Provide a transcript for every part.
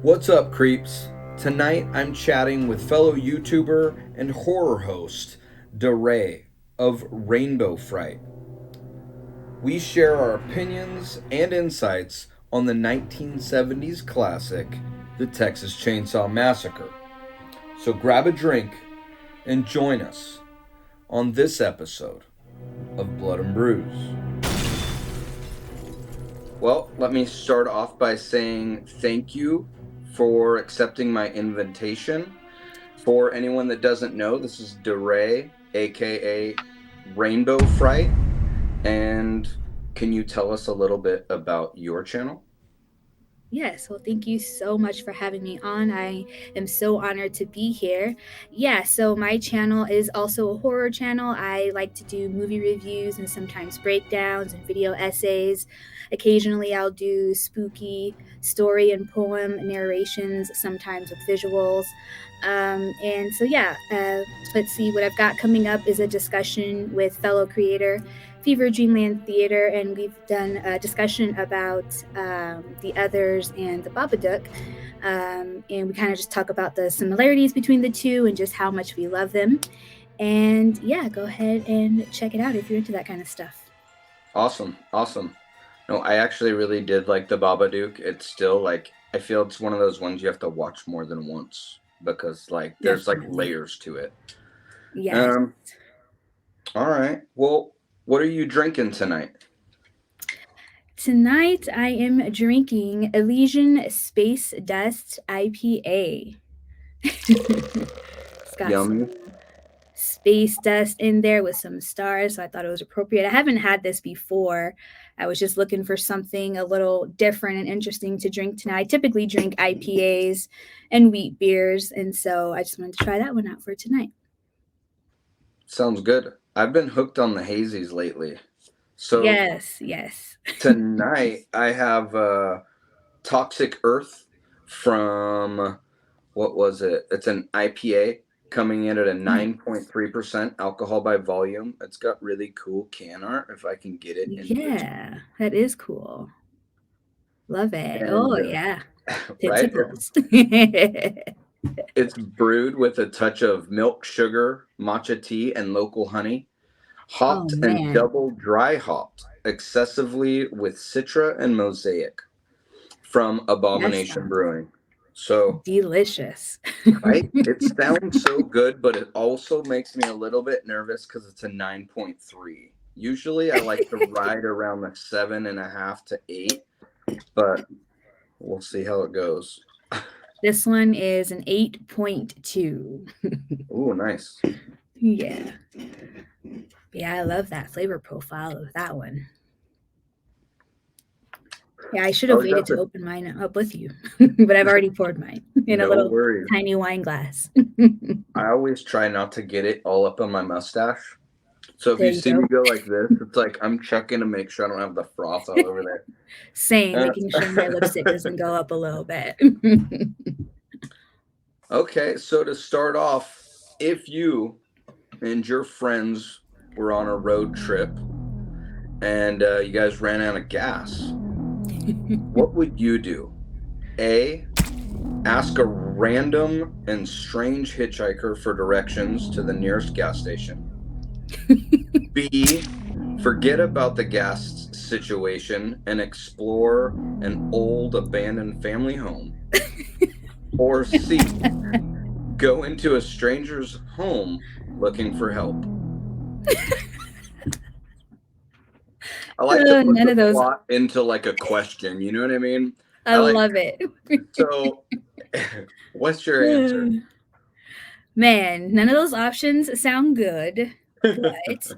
What's up, creeps? Tonight I'm chatting with fellow YouTuber and horror host, DeRay of Rainbow Fright. We share our opinions and insights on the 1970s classic, the Texas Chainsaw Massacre. So grab a drink and join us on this episode of Blood Brews. Well, let me start off by saying thank you for accepting my invitation. For anyone that doesn't know, this is DeRay, aka Rainbow Fright. And can you tell us a little bit about your channel? Yes, well, thank you so much for having me on. I am so honored to be here. Yeah, so my channel is also a horror channel. I like to do movie reviews and sometimes breakdowns and video essays. Occasionally, I'll do spooky story and poem narrations, sometimes with visuals. And so, yeah, let's see, what I've got coming up is a discussion with fellow creator Fever Dreamland Theater, and we've done a discussion about the others and the Babadook. And we kind of just talk about the similarities between the two and just how much we love them. And yeah, go ahead and check it out if you're into that kind of stuff. Awesome. No, I actually really did like the Babadook. It's still I feel it's one of those ones you have to watch more than once because there's Definitely. layers to it. Yes. All right. Well, what are you drinking tonight? Tonight I am drinking Elysian Space Dust IPA. It's got some Yummy. space dust in there with some stars, so I thought it was appropriate. I haven't had this before. I was just looking for something a little different and interesting to drink tonight. I typically drink IPAs and wheat beers, and so I just wanted to try that one out for tonight. Sounds good. I've been hooked on the hazies lately. So Yes. tonight I have Toxic Earth from what was it? It's an IPA coming in at a 9.3% alcohol by volume. It's got really cool can art if I can get it in this. Yeah, that is cool. Love it. And Oh, yeah. right, Tentacles. it's brewed with a touch of milk, sugar, matcha tea, and local honey. Oh, Hopped and man. double dry hopped excessively with Citra and Mosaic from That Abomination sounds Brewing. So, delicious. right, it sounds so good, but it also makes me a little bit nervous because it's a 9.3. Usually I like to ride around the 7.5 to 8, but we'll see how it goes. This one is an 8.2. Oh, nice. Yeah. Yeah, I love that flavor profile of that one. Yeah, I should have Oh, waited to definitely. open mine up with you, but I've already poured mine in a No little worries. tiny wine glass. I always try not to get it all up on my mustache. So if There you you see me go. go like this, it's like I'm checking to make sure I don't have the froth all over there. Same, Uh, making sure my lipstick doesn't go up a little bit. okay, so to start off, if you and your friends were on a road trip and you guys ran out of gas, what would you do? A, ask a random and strange hitchhiker for directions to the nearest gas station. B, forget about the gas situation and explore an old abandoned family home. Or C, go into a stranger's home looking for help. I like to put None the of those. plot into like a question, you know what I mean? I I like love it. so what's your answer? Man, none of those options sound good, but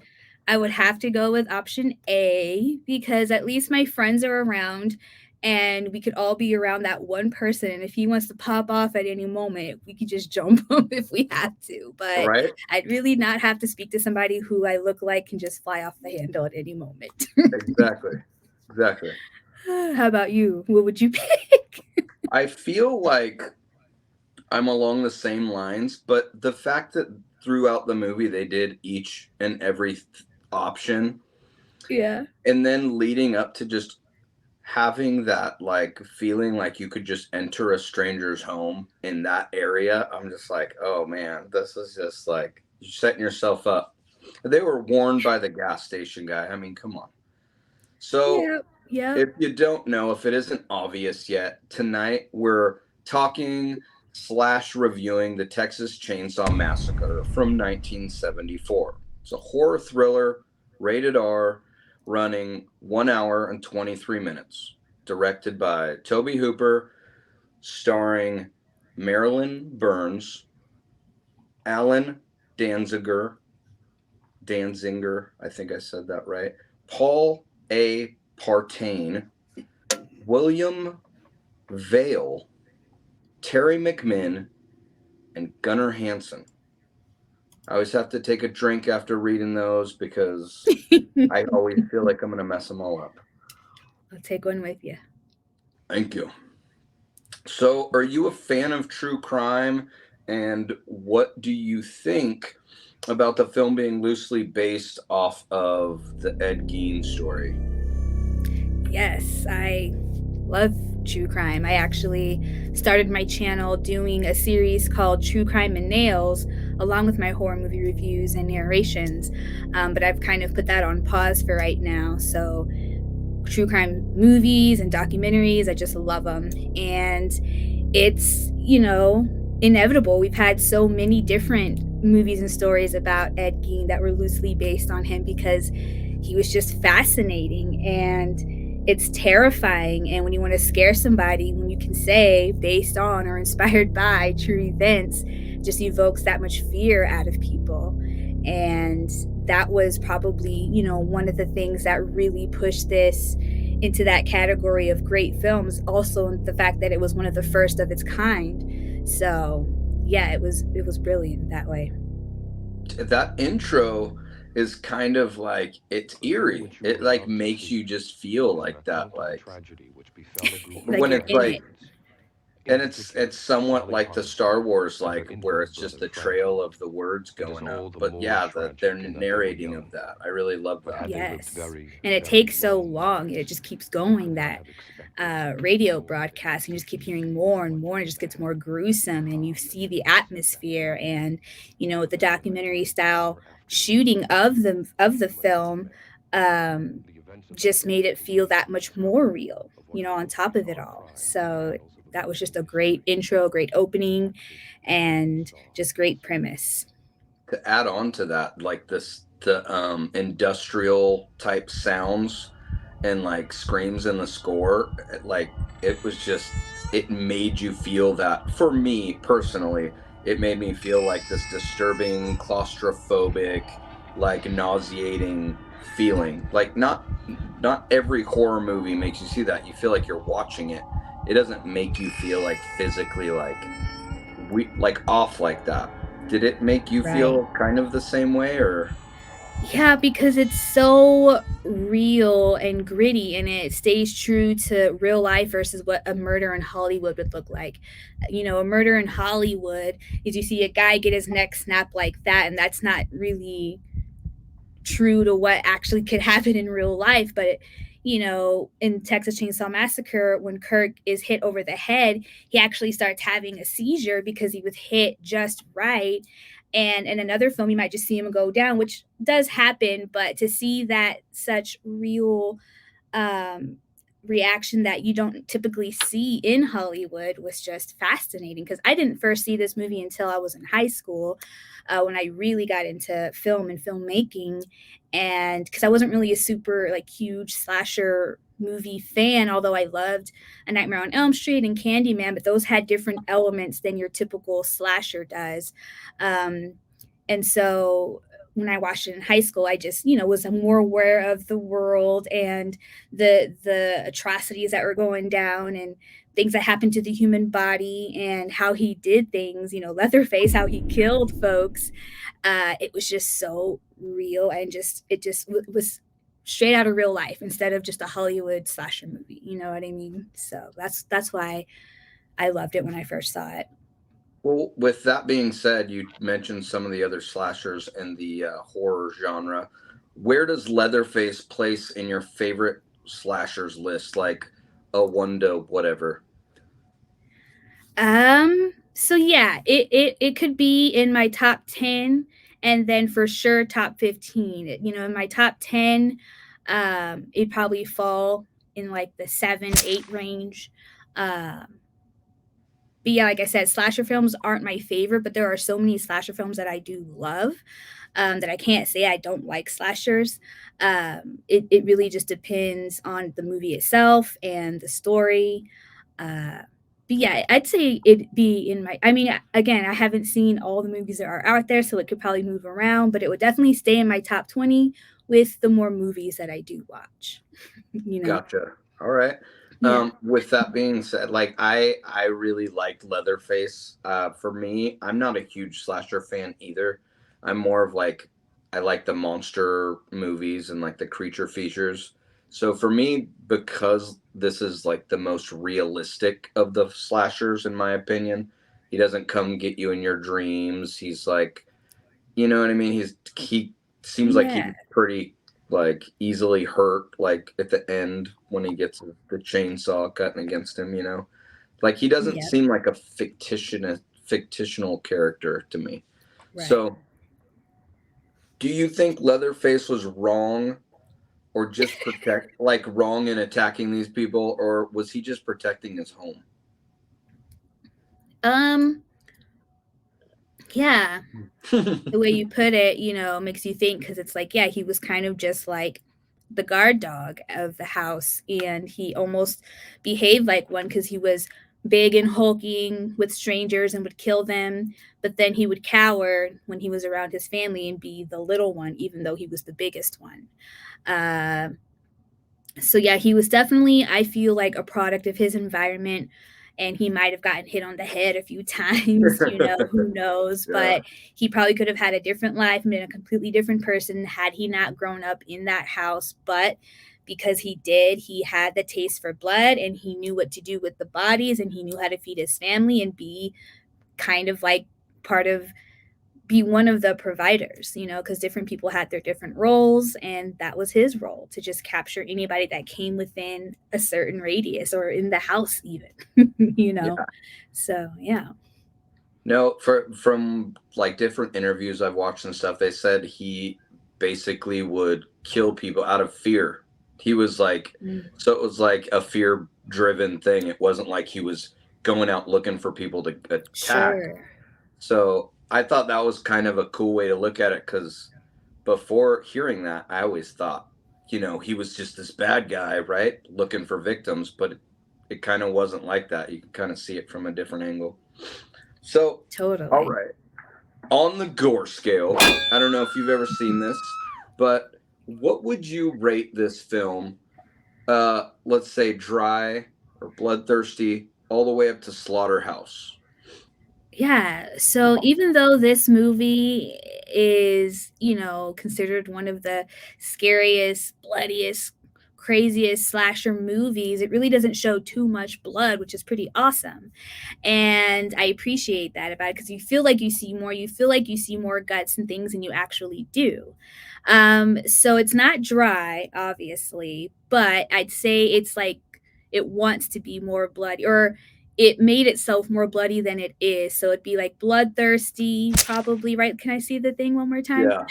I would have to go with option A because at least my friends are around and we could all be around that one person. And if he wants to pop off at any moment, we could just jump him if we have to. But Right? I'd really not have to speak to somebody who I look like can just fly off the handle at any moment. Exactly. Exactly. How about you? What would you pick? I feel like I'm along the same lines, but the fact that throughout the movie they did each and every option Yeah. and then leading up to just having that like feeling like you could just enter a stranger's home in that area, I'm just like, oh man, this is just like you're setting yourself up. They were warned by the gas station guy. I mean, come on. So Yeah, yeah. if you don't know, if it isn't obvious yet, tonight we're talking slash reviewing the Texas Chainsaw Massacre from 1974. It's a horror thriller, rated R, running 1 hour and 23 minutes. Directed by Toby Hooper, starring Marilyn Burns, Alan Danziger, I think I said that right, Paul A. Partain, William Vale, Terry McMinn, and Gunnar Hansen. I always have to take a drink after reading those because I always feel like I'm going to mess them all up. I'll take one with you. Thank you. So, are you a fan of true crime? And what do you think about the film being loosely based off of the Ed Gein story? Yes, I love true crime. I actually started my channel doing a series called True Crime and Nails, along with my horror movie reviews and narrations. But I've kind of put that on pause for right now. So, true crime movies and documentaries, I just love them. And it's, inevitable. We've had so many different movies and stories about Ed Gein that were loosely based on him because he was just fascinating and it's terrifying. And when you want to scare somebody, when you can say based on or inspired by true events, just evokes that much fear out of people. And that was probably, one of the things that really pushed this into that category of great films. Also, the fact that it was one of the first of its kind. So, yeah, it was brilliant that way. That intro is kind of like it's eerie. It like makes you just feel like that, like Like when you're it's in like, it. and it's somewhat like the Star Wars, like where it's just the trail of the words going up. But yeah, their narrating of that, I really love that. Yes. And it takes so long. It just keeps going, that radio broadcast. You just keep hearing more and more. And it just gets more gruesome. And you see the atmosphere and, the documentary style shooting of the film just made it feel that much more real, on top of it all. So that was just a great intro, great opening, and just great premise. To add on to that, like the industrial type sounds and like screams in the score, like it was just, it made you feel that. For me personally, it made me feel like this disturbing, claustrophobic, like nauseating feeling. Like not every horror movie makes you see that. You feel like you're watching it. It doesn't make you feel like physically like off like that. Did it make you Right. feel kind of the same way, or? Yeah, because it's so real and gritty and it stays true to real life versus what a murder in Hollywood would look like. A murder in Hollywood is you see a guy get his neck snapped like that, and that's not really true to what actually could happen in real life. But in Texas Chainsaw Massacre, when Kirk is hit over the head, he actually starts having a seizure because he was hit just right. And in another film, you might just see him go down, which does happen. But to see that such real um, reaction that you don't typically see in Hollywood was just fascinating, because I didn't first see this movie until I was in high school, when I really got into film and filmmaking. And because I wasn't really a super like huge slasher movie fan, although I loved A Nightmare on Elm Street and Candyman, but those had different elements than your typical slasher does. Um, and so when I watched it in high school, I just, was more aware of the world and the atrocities that were going down and things that happened to the human body and how he did things, Leatherface, how he killed folks. It was just so real, and was straight out of real life instead of just a Hollywood slasher movie. You know what I mean? So that's why I loved it when I first saw it. Well, with that being said, you mentioned some of the other slashers in the horror genre. Where does Leatherface place in your favorite slashers list? Like, a one dope whatever? So yeah, it could be in my top 10, and then for sure top 15. In my top 10, it'd probably fall in like the 7, 8 range. But yeah, like I said, slasher films aren't my favorite, but there are so many slasher films that I do love, that I can't say I don't like slashers. It really just depends on the movie itself and the story. But yeah, I'd say it'd be in my. I mean, again, I haven't seen all the movies that are out there, so it could probably move around, but it would definitely stay in my top 20 with the more movies that I do watch. you know? Gotcha. All right. Yeah. With that being said, like I really liked Leatherface. For me, I'm not a huge slasher fan either. I'm more of like I like the monster movies and like the creature features. So for me, because this is like the most realistic of the slashers, in my opinion, he doesn't come get you in your dreams. He's like, you know what I mean? He seems like Yeah. he's pretty like easily hurt like at the end when he gets the chainsaw cutting against him, you know? Like he doesn't Yep. seem like a fictional character to me. Right. So, do you think Leatherface was wrong or just wrong in attacking these people, or was he just protecting his home? Um. Yeah. The way you put it, makes you think, because it's like, yeah, he was kind of just like the guard dog of the house, and he almost behaved like one because he was big and hulking with strangers and would kill them, but then he would cower when he was around his family and be the little one, even though he was the biggest one. Uh, so yeah, he was definitely, I feel like, a product of his environment, and he might have gotten hit on the head a few times, who knows, Yeah. but he probably could have had a different life and been a completely different person had he not grown up in that house. But because he did, he had the taste for blood, and he knew what to do with the bodies, and he knew how to feed his family and be kind of like part of be one of the providers, because different people had their different roles, and that was his role, to just capture anybody that came within a certain radius or in the house, even, you know. Yeah. So yeah. No, from like different interviews I've watched and stuff, they said he basically would kill people out of fear. He was like, Mm, so it was like a fear driven thing. It wasn't like he was going out looking for people to attack. sure. So I thought that was kind of a cool way to look at it because before hearing that, I always thought, he was just this bad guy, right? Looking for victims, but it kind of wasn't like that. You can kind of see it from a different angle. So, all Totally. right. On the gore scale, I don't know if you've ever seen this, but what would you rate this film? Let's say dry or bloodthirsty, all the way up to slaughterhouse. Yeah. So even though this movie is, considered one of the scariest, bloodiest, craziest slasher movies, it really doesn't show too much blood, which is pretty awesome. And I appreciate that about it, because you feel like you see more. You feel like you see more guts and things than you actually do. So it's not dry, obviously, but I'd say it's like it wants to be more bloody, or it made itself more bloody than it is. So it'd be like bloodthirsty, probably, right? Can I see the thing one more time? Yeah.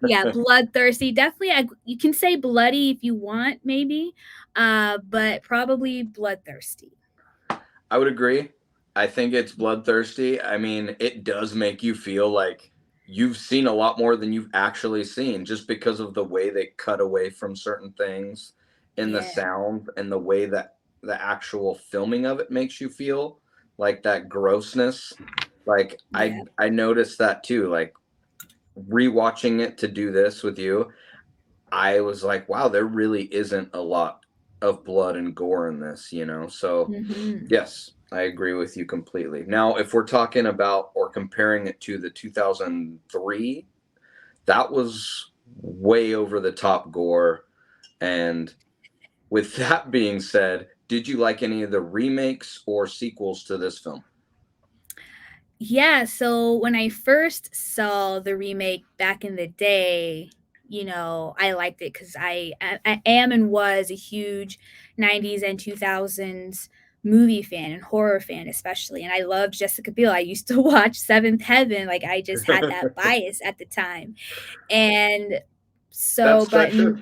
Yeah, bloodthirsty. Definitely, you can say bloody if you want, maybe, but probably bloodthirsty. I would agree. I think it's bloodthirsty. I mean, it does make you feel like you've seen a lot more than you've actually seen just because of the way they cut away from certain things in the Yeah, sound and the way that the actual filming of it makes you feel like that grossness. Like I yeah. I noticed that too. Like rewatching it to do this with you, I was like, wow, there really isn't a lot of blood and gore in this. So Hmm. yes, I agree with you completely. Now, if we're talking about or comparing it to the 2003, that was way over the top gore. And with that being said, did you like any of the remakes or sequels to this film? Yeah, so when I first saw the remake back in the day, I liked it because I am and was a huge 90s and 2000s movie fan and horror fan especially, and I loved Jessica Biel. I used to watch Seventh Heaven, like I just had that bias at the time. And so That's but such a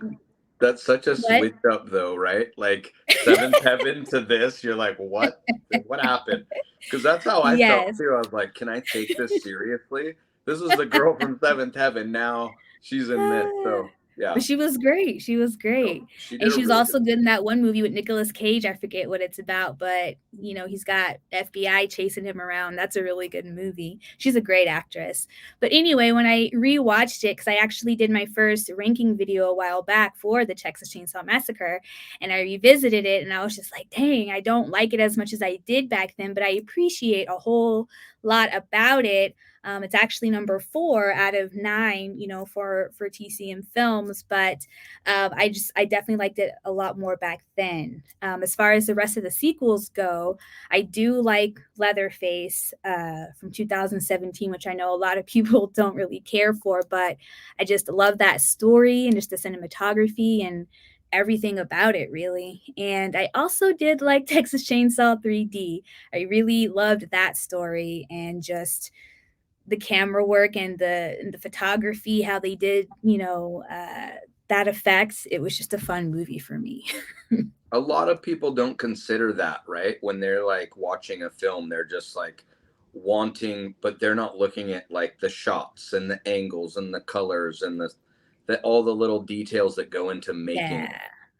that's such a what? switch up though, right? Like Seventh Heaven to this, you're like, what happened? Because that's how I felt Yes. too. I was like, can I take this seriously? This is the girl from Seventh Heaven. Now she's in this. So yeah, But she was great. She was no, great. she did And a she was really good also job. good in that one movie with Nicolas Cage. I forget what it's about, but he's got FBI chasing him around. That's a really good movie. She's a great actress. But anyway, when I rewatched it, because I actually did my first ranking video a while back for the Texas Chainsaw Massacre, and I revisited it, and I was just like, dang, I don't like it as much as I did back then, but I appreciate a whole lot about it. It's actually number 4 out of 9, for TCM films, but I definitely liked it a lot more back then. As far as the rest of the sequels go, I do like Leatherface from 2017, which I know a lot of people don't really care for, but I just love that story and just the cinematography and everything about it really. And I also did like Texas Chainsaw 3D. I really loved that story and just the camera work and the photography, how they did, that effects. It was just a fun movie for me. A lot of people don't consider that, right? When they're like watching a film, they're just like wanting, but they're not looking at like the shots and the angles and the colors and the all the little details that go into making it.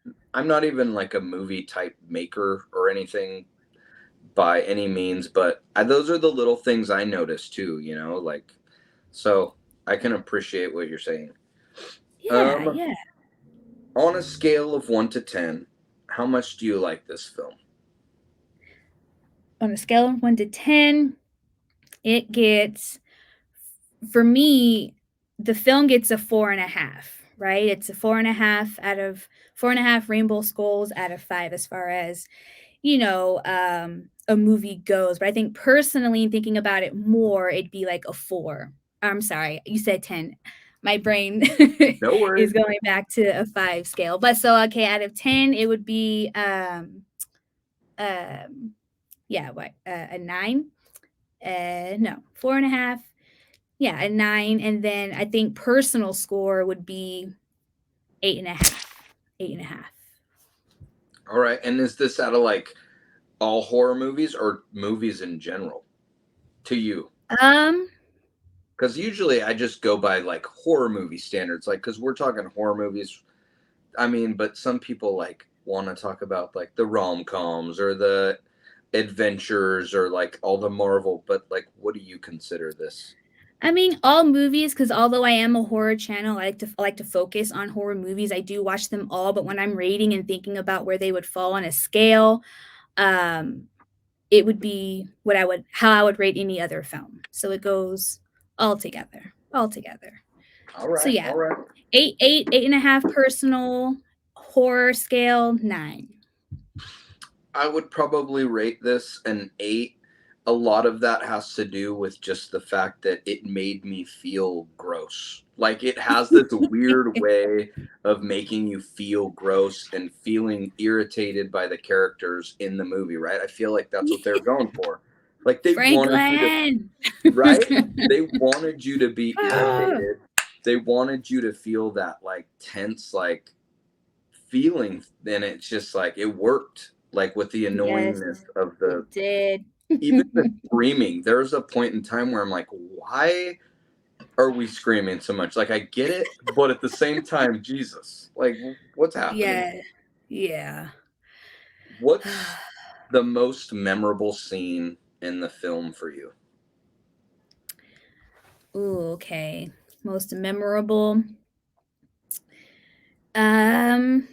Yeah. I'm not even like a movie type maker or anything by any means, but those are the little things I notice too, like so I can appreciate what you're saying. Yeah, Um, yeah. on a scale of 1 to 10, how much do you like this film? On a scale of 1 to 10, it gets, for me, the film gets a 4.5, right? It's a 4.5 out of 4.5 rainbow skulls out of 5 as far as a movie goes. But I think personally, thinking about it more, it'd be like a 4. I'm sorry, you said 10. My brain No is worries. going back to a 5 scale. But so, okay, out of 10, it would be, um, yeah, what, a 9? No, 4.5. Yeah, a 9. And then I think personal score would be 8.5. 8.5. All right. And is this out of like all horror movies or movies in general to you? Um, Because usually I just go by like horror movie standards, like, because we're talking horror movies. I mean, but some people like want to talk about like the rom coms or the adventures or like all the Marvel, but like, what do you consider this? I mean, all movies, because although I am a horror channel, I like to focus on horror movies. I do watch them all, but when I'm rating and thinking about where they would fall on a scale, um, it would be how I would rate any other film. So it goes all together, all together. All So right. yeah, All right. 8.5 personal, horror scale 9. I would probably rate this an 8. A lot of that has to do with just the fact that it made me feel gross. Like it has this weird way of making you feel gross and feeling irritated by the characters in the movie, right? I feel like that's what they're going for. Like they wanted you to, Franklin. right? They wanted you to be Oh, irritated. They wanted you to feel that like tense, like feeling, and it's just like it worked, like with the yes, annoyingness of it the did. even the screaming. There's a point in time where I'm like, why are we screaming so much? Like I get it, but at the same time, Jesus, like what's happening? Yeah, yeah. What's the most memorable scene in the film for you? Ooh, okay. Most memorable. Um,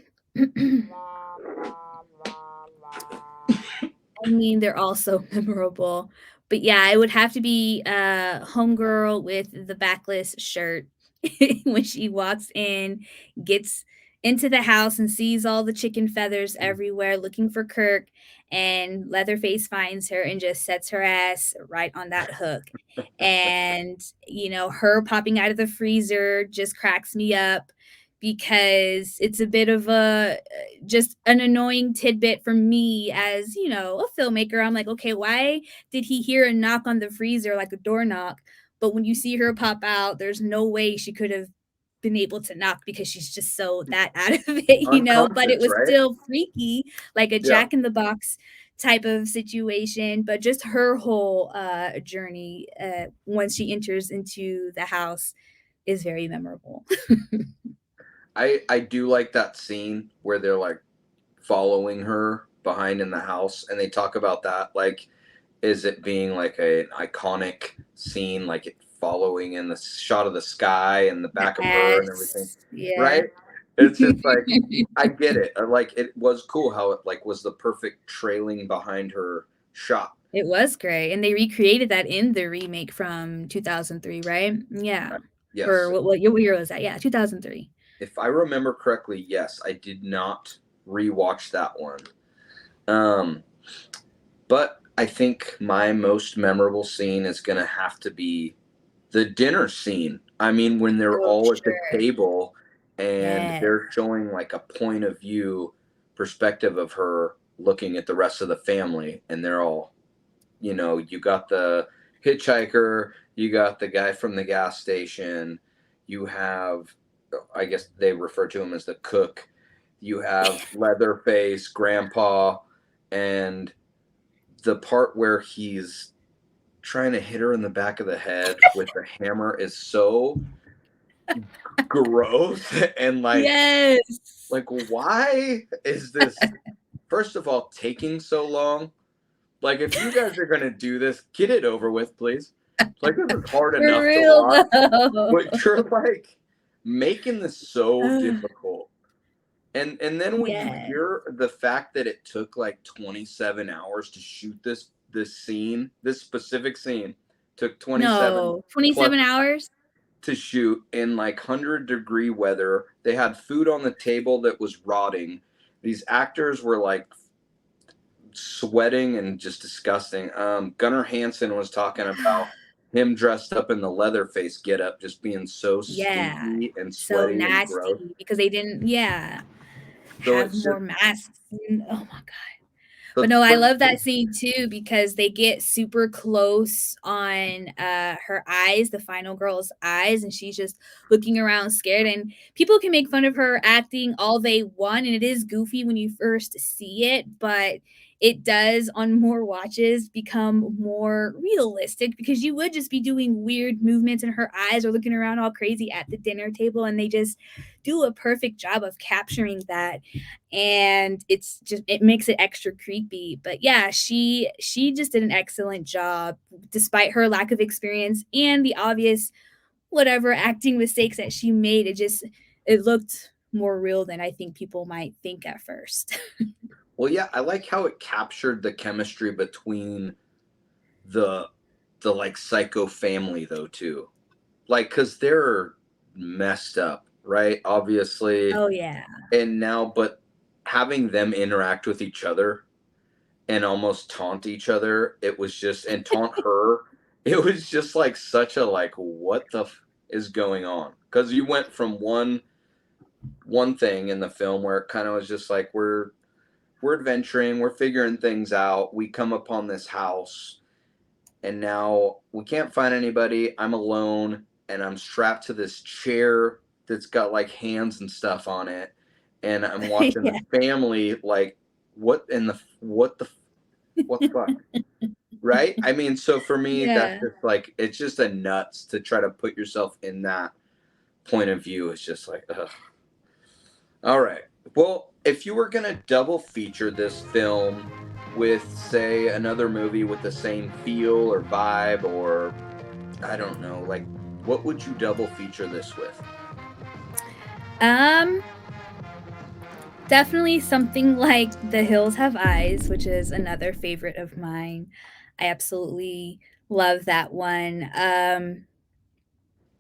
I mean, they're all so memorable. But yeah, it would have to be homegirl with the backless shirt when she walks in, gets into the house and sees all the chicken feathers everywhere looking for Kirk, and Leatherface finds her and just sets her ass right on that hook. And her popping out of the freezer just cracks me up. because it's a bit of a just an annoying tidbit for me as, you know, a filmmaker. I'm like, okay, why did he hear a knock on the freezer like a door knock? But when you see her pop out, there's no way she could have been able to knock because she's just so that out of it, you know. But it Unconscious, was right? still freaky, like a Yeah. Jack in the Box type of situation. But just her whole journey once she enters into the house is very memorable. I do like that scene where they're like following her behind in the house, and they talk about that, like, is it being like an iconic scene, like it following in the shot of the sky and the back of her and everything, Yes, yeah. right? It's just like, I get it. Like, it was cool how it like was the perfect trailing behind her shot. It was great, and they recreated that in the remake from 2003, right? Yeah. Or Yes, what year was that? Yeah, 2003. if I remember correctly, yes, I did not rewatch that one. Um, but I think my most memorable scene is gonna have to be the dinner scene. I mean, when they're Oh, all at the sure. table and Yes. they're showing like a point of view perspective of her looking at the rest of the family, and they're all, you know, you got the hitchhiker, you got the guy from the gas station, you have, I guess they refer to him as the cook, you have Leatherface, Grandpa, and the part where he's trying to hit her in the back of the head with the hammer is so gross and Yes. like why is this first of all taking so long? Like, if you guys are gonna do this, get it over with, please. Like, this is hard For enough to real, watch, though. but you're like making this so difficult. And then when you Yeah. hear the fact that it took like 27 hours to shoot this scene, this specific scene took 27 No, plus 27 hours? to shoot in like 100-degree weather. They had food on the table that was rotting. These actors were like sweating and just disgusting. Gunnar Hansen was talking about him dressed up in the Leatherface getup, just being so Yeah. stinky and So sweaty and gross. nasty because they didn't, yeah, So have it's just more masks. Oh my god. But the no, I first love that scene too because they get super close on her eyes, the final girl's eyes, and she's just looking around scared. And people can make fun of her acting all they want, and it is goofy when you first see it, but it does on more watches become more realistic because you would just be doing weird movements and her eyes are looking around all crazy at the dinner table, and they just do a perfect job of capturing that, and it's just it makes it extra creepy. But yeah, she just did an excellent job despite her lack of experience and the obvious whatever acting mistakes that she made. It looked more real than I think people might think at first. well, yeah, I like how it captured the chemistry between the the like psycho family though too. Like, cause they're messed up, right? Obviously, Oh yeah. and now, but having them interact with each other and almost taunt each other, it was just, and taunt her, it was just like such a like, what the is going on? Because you went from one thing in the film where it kind of was just like we're adventuring, we're figuring things out, we come upon this house, and now we can't find anybody. I'm alone, and I'm strapped to this chair that's got like hands and stuff on it, and I'm watching Yeah. the family like, what the fuck, right? I mean, so for me, that's Yeah. just like it's just a nuts to try to put yourself in that point of view. It's just like, ugh. All right. Well, if you were gonna double feature this film with, say, another movie with the same feel or vibe, or I don't know, like, what would you double feature this with? Um Definitely something like The Hills Have Eyes, which is another favorite of mine. I absolutely love that one.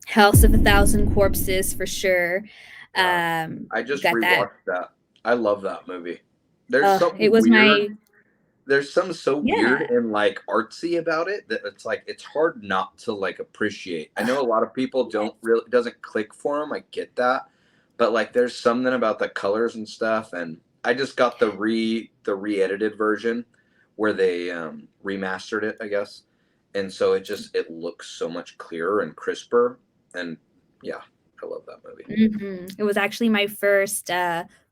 House of a Thousand Corpses for sure. Gosh, I You just got that. rewatched that. I love that movie. There's It something was weird. my There's something so weird yeah. and like artsy about it that it's like it's hard not to like appreciate. I know a lot of people Yes. don't really, it doesn't click for them. I get that, but like there's something about the colors and stuff, and I just got the re-edited version where they remastered it, I guess. And so it looks so much clearer and crisper, and yeah, I love that movie. It was actually my first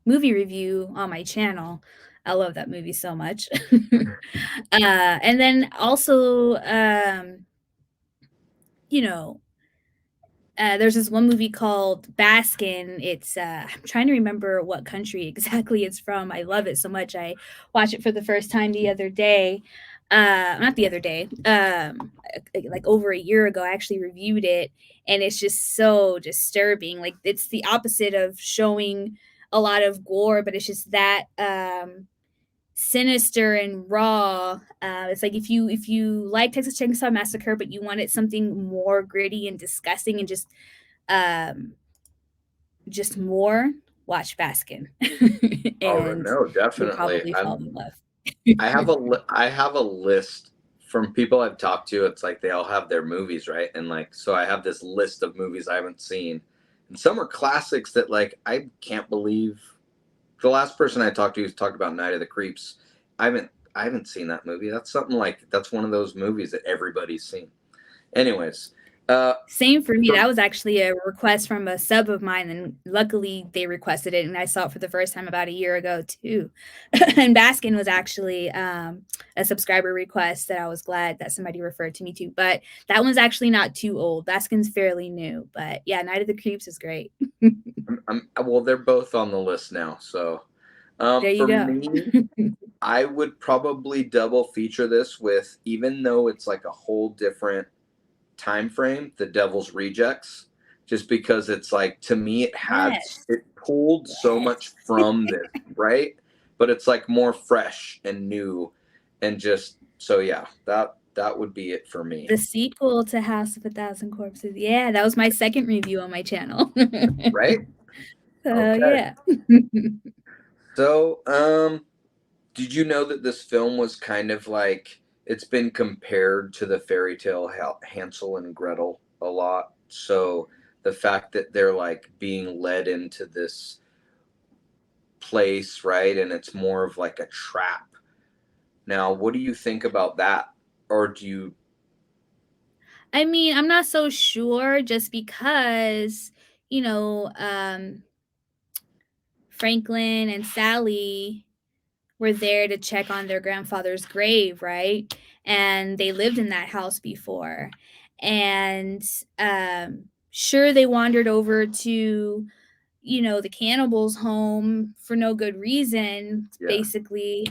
movie review on my channel. I love that movie so much. And then also, you know, there's this one movie called Baskin. It's I'm trying to remember what country exactly it's from. I love it so much. I watched it for the first time the other day. Not the other day. Like over a year ago, I actually reviewed it, and it's just so disturbing. Like it's the opposite of showing a lot of gore, but it's just that sinister and raw. It's like if you like Texas Chainsaw Massacre, but you wanted something more gritty and disgusting and um, just more, watch Baskin, Oh and no, you'll definitely. probably fall in love. I have a list from people I've talked to. It's like they all have their movies, right? And like so I have this list of movies I haven't seen. And some are classics that like I can't believe. The last person I talked to talked about Night of the Creeps. I haven't seen that movie. That's something like that's one of those movies that everybody's seen. Anyways, uh Same for me. for, That was actually a request from a sub of mine, and luckily they requested it, and I saw it for the first time about a year ago too. And Baskin was actually a subscriber request that I was glad that somebody referred to me to. But that one's actually not too old. Baskin's fairly new, but yeah, Night of the Creeps is great. well, they're both on the list now. So There you for go. me, I would probably double feature this with, even though it's like a whole different time frame, The Devil's Rejects, just because it's like, to me Yes. it pulled so Yes. much from this, right? But it's like more fresh and new, and just so yeah, that would be it for me. The sequel to House of a Thousand Corpses. Yeah, that was my second review on my channel. Right? So Okay. yeah. So did you know that this film was kind of like, it's been compared to the fairy tale Hansel and Gretel a lot? So the fact that they're like being led into this place, right? And it's more of like a trap. Now, what do you think about that? Or do you, I mean, I'm not so sure just because, you know, Franklin and Sally were there to check on their grandfather's grave, right? And they lived in that house before. And sure, they wandered over to, the cannibals' home for no good reason, yeah. basically.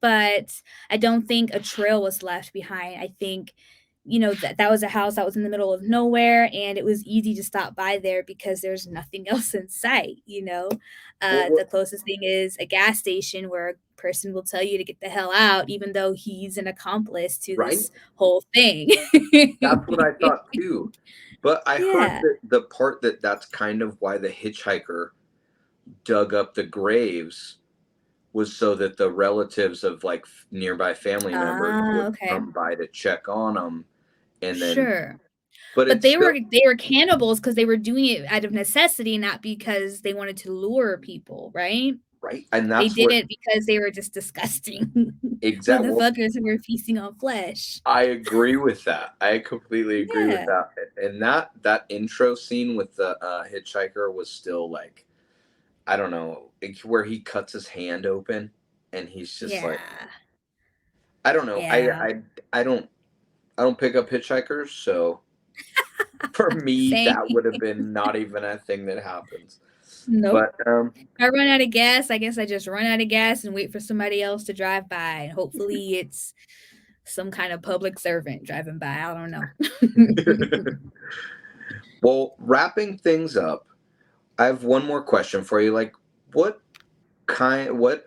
But I don't think a trail was left behind. I think, that was a house that was in the middle of nowhere, and it was easy to stop by there because there's nothing else in sight. Well, The closest thing is a gas station where a person will tell you to get the hell out, even though he's an accomplice to right? this whole thing. That's what I thought too. But I heard Yeah. that the part that's kind of why the hitchhiker dug up the graves was so that the relatives of like nearby family members Ah, would okay. come by to check on them, and then, Sure. but But it's they still were they were cannibals because they were doing it out of necessity, not because they wanted to lure people, right? right, and They that's did what it because they were just disgusting well, motherfuckers who were feasting on flesh. I agree with that. I completely agree with Yeah. that. And that intro scene with the hitchhiker was still like, I don't know, like, where he cuts his hand open, and he's just like, Yeah. I don't know. Yeah. I don't pick up hitchhikers, so for me Same. that would have been not even a thing that happens. Nope. But I run out of gas, I guess I just run out of gas and wait for somebody else to drive by, and hopefully it's some kind of public servant driving by, I don't know. well, wrapping things up, I have one more question for you. Like, what what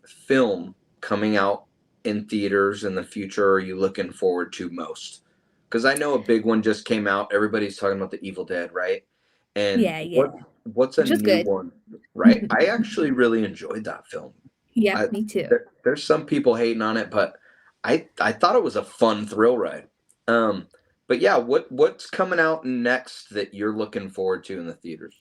film coming out in theaters in the future are you looking forward to most? Because I know a big one just came out. Everybody's talking about The Evil Dead, right? And Yeah, yeah. what's a Which was new good. one, right? I actually really enjoyed that film. Yeah, I me too. there's some people hating on it, but I thought it was a fun thrill ride. Um, but yeah, what's coming out next that you're looking forward to in the theaters?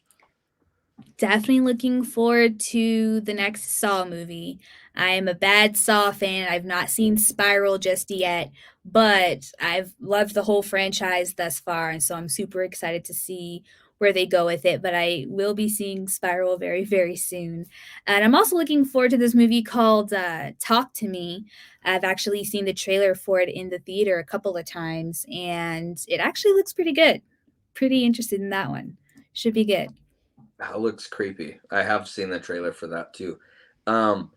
Definitely looking forward to the next Saw movie. I am a bad Saw fan. I've not seen Spiral just yet, but I've loved the whole franchise thus far, and so I'm super excited to see where they go with it. But I will be seeing Spiral very, very soon. And I'm also looking forward to this movie called Talk to Me. I've actually seen the trailer for it in the theater a couple of times, and it actually looks pretty good. Pretty interested in that one. Should be good. That looks creepy. I have seen the trailer for that too. Um,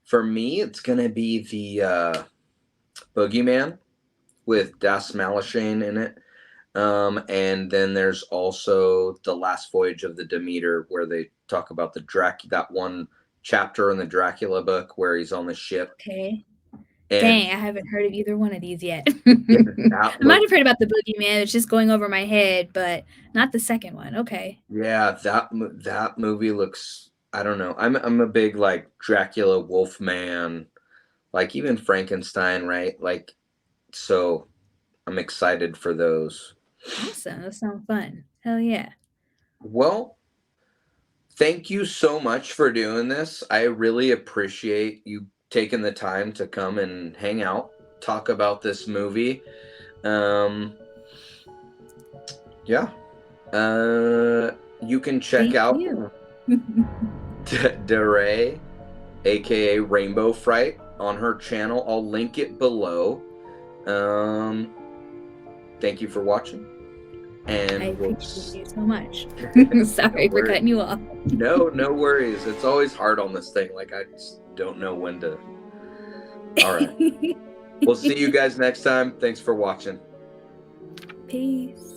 for me, it's gonna be the Boogeyman with Das Malashane in it. And then there's also the Last Voyage of the Demeter, where they talk about that one chapter in the Dracula book where he's on the ship. Okay. And Dang, I haven't heard of either one of these yet. yeah, I that might look have heard about the Boogeyman. It's just going over my head, but not the second one. Okay. yeah, that movie looks, I don't know. I'm a big like Dracula, Wolfman, like even Frankenstein, right? Like so I'm excited for those. Awesome. That sounds fun. Hell yeah. Well, thank you so much for doing this. I really appreciate you taking the time to come and hang out, talk about this movie. Um, yeah. You can check Thank out you. DeRay, aka Rainbow Fright, on her channel. I'll link it below. Thank you for watching. I And we'll appreciate you so much. no Sorry for worries. cutting you off. No worries. It's always hard on this thing. Like I just don't know when to. All right. We'll see you guys next time. Thanks for watching. Peace.